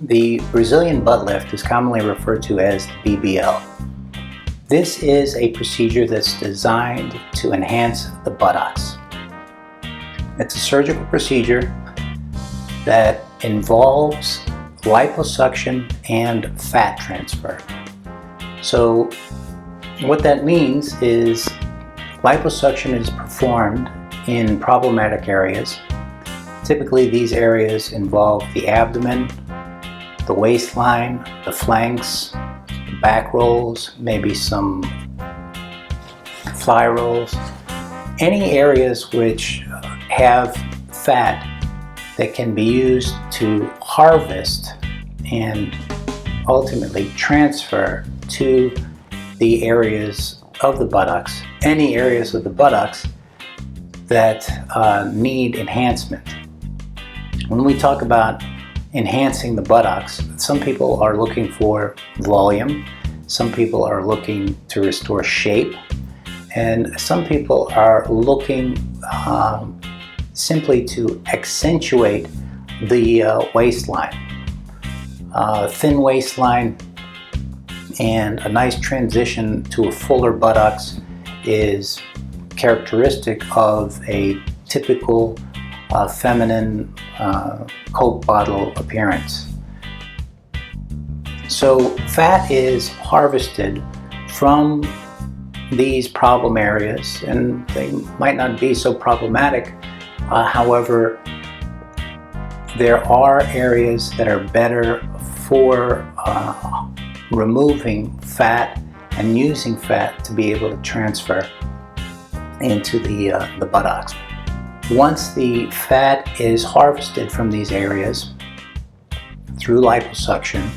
The Brazilian butt lift is commonly referred to as the BBL. This is a procedure that's designed to enhance the buttocks. It's a surgical procedure that involves liposuction and fat transfer. So what that means is liposuction is performed in problematic areas. Typically these areas involve the abdomen, the waistline, the flanks, the back rolls, maybe some thigh rolls, any areas which have fat that can be used to harvest and ultimately transfer to the areas of the buttocks, any areas of the buttocks that need enhancement. When we talk about enhancing the buttocks, some people are looking for volume, some people are looking to restore shape, and some people are looking simply to accentuate the waistline. Thin waistline and a nice transition to a fuller buttocks is characteristic of a typical feminine Coke bottle appearance. So fat is harvested from these problem areas, and they might not be so problematic. However, there are areas that are better for removing fat and using fat to be able to transfer into the buttocks. Once the fat is harvested from these areas through liposuction,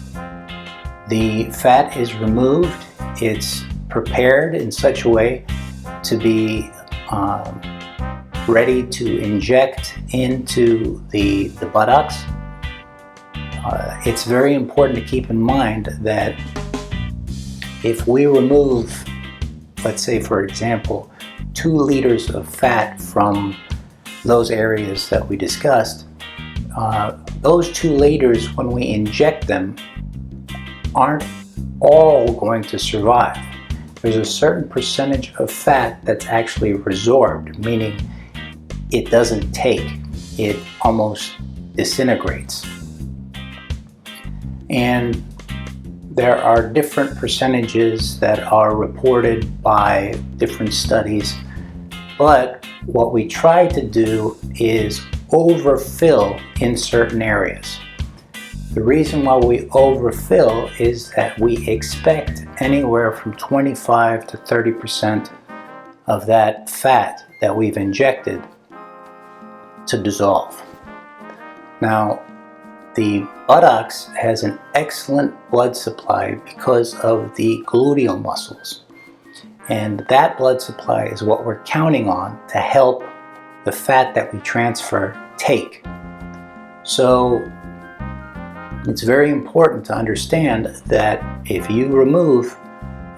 the fat is removed. It's prepared in such a way to be ready to inject into the buttocks. It's very important to keep in mind that if we remove, let's say for example, 2 liters of fat from those areas that we discussed, those 2 liters, when we inject them, aren't all going to survive. There's a certain percentage of fat that's actually resorbed, meaning it doesn't take, it almost disintegrates. And there are different percentages that are reported by different studies, but what we try to do is overfill in certain areas. The reason why we overfill is that we expect anywhere from 25 to 30% of that fat that we've injected to dissolve. Now, the buttocks has an excellent blood supply because of the gluteal muscles. And that blood supply is what we're counting on to help the fat that we transfer take. So it's very important to understand that if you remove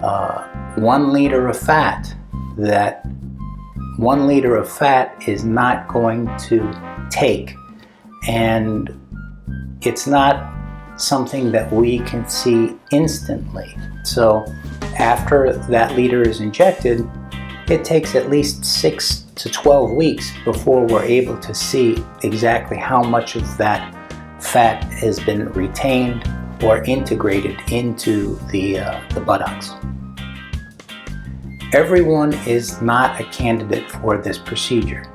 1 liter of fat, that 1 liter of fat is not going to take, and it's not something that we can see instantly. So after that liter is injected, it takes at least 6 to 12 weeks before we're able to see exactly how much of that fat has been retained or integrated into the buttocks. Everyone is not a candidate for this procedure.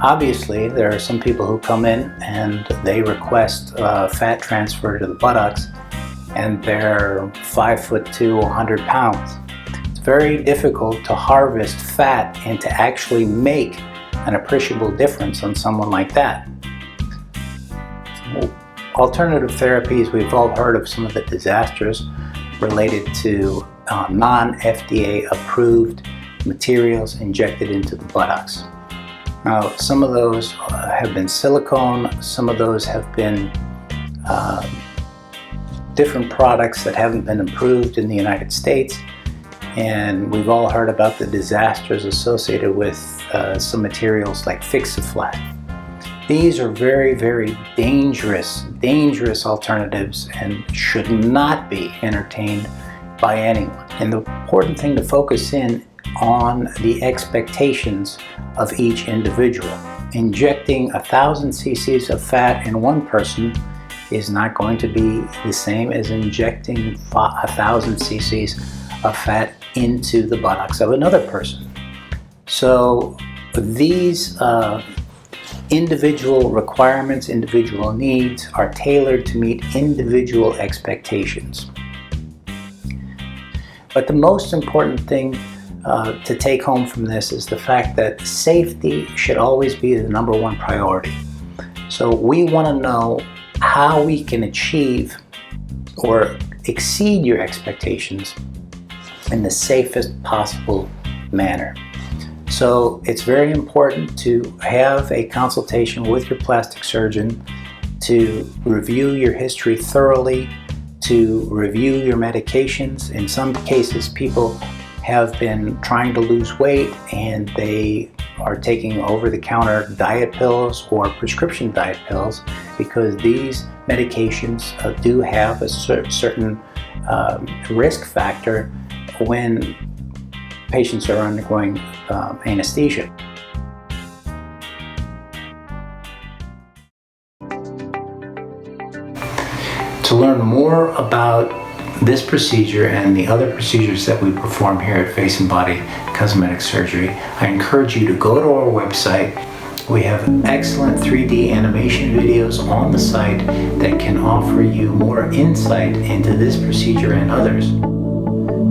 Obviously, there are some people who come in and they request fat transfer to the buttocks, and they're 5'2", 100 pounds. It's very difficult to harvest fat and to actually make an appreciable difference on someone like that. Alternative therapies, we've all heard of some of the disasters related to non-FDA approved materials injected into the buttocks. Now, some of those have been silicone, some of those have been different products that haven't been approved in the United States, and we've all heard about the disasters associated with some materials like Fix-A-Flat. These are very, very dangerous alternatives and should not be entertained by anyone. And the important thing to focus in on the expectations of each individual. Injecting 1,000 cc's of fat in one person is not going to be the same as injecting 1,000 cc's of fat into the buttocks of another person. So these individual requirements, individual needs are tailored to meet individual expectations. But the most important thing to take home from this is the fact that safety should always be the #1 priority. So we want to know how we can achieve or exceed your expectations in the safest possible manner. So it's very important to have a consultation with your plastic surgeon to review your history thoroughly, to review your medications. In some cases, people have been trying to lose weight and they are taking over-the-counter diet pills or prescription diet pills because these medications do have a certain risk factor when patients are undergoing anesthesia. To learn more about this procedure and the other procedures that we perform here at Face+Body Cosmetic Surgery, I encourage you to go to our website. We have excellent 3D animation videos on the site that can offer you more insight into this procedure and others.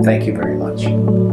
Thank you very much.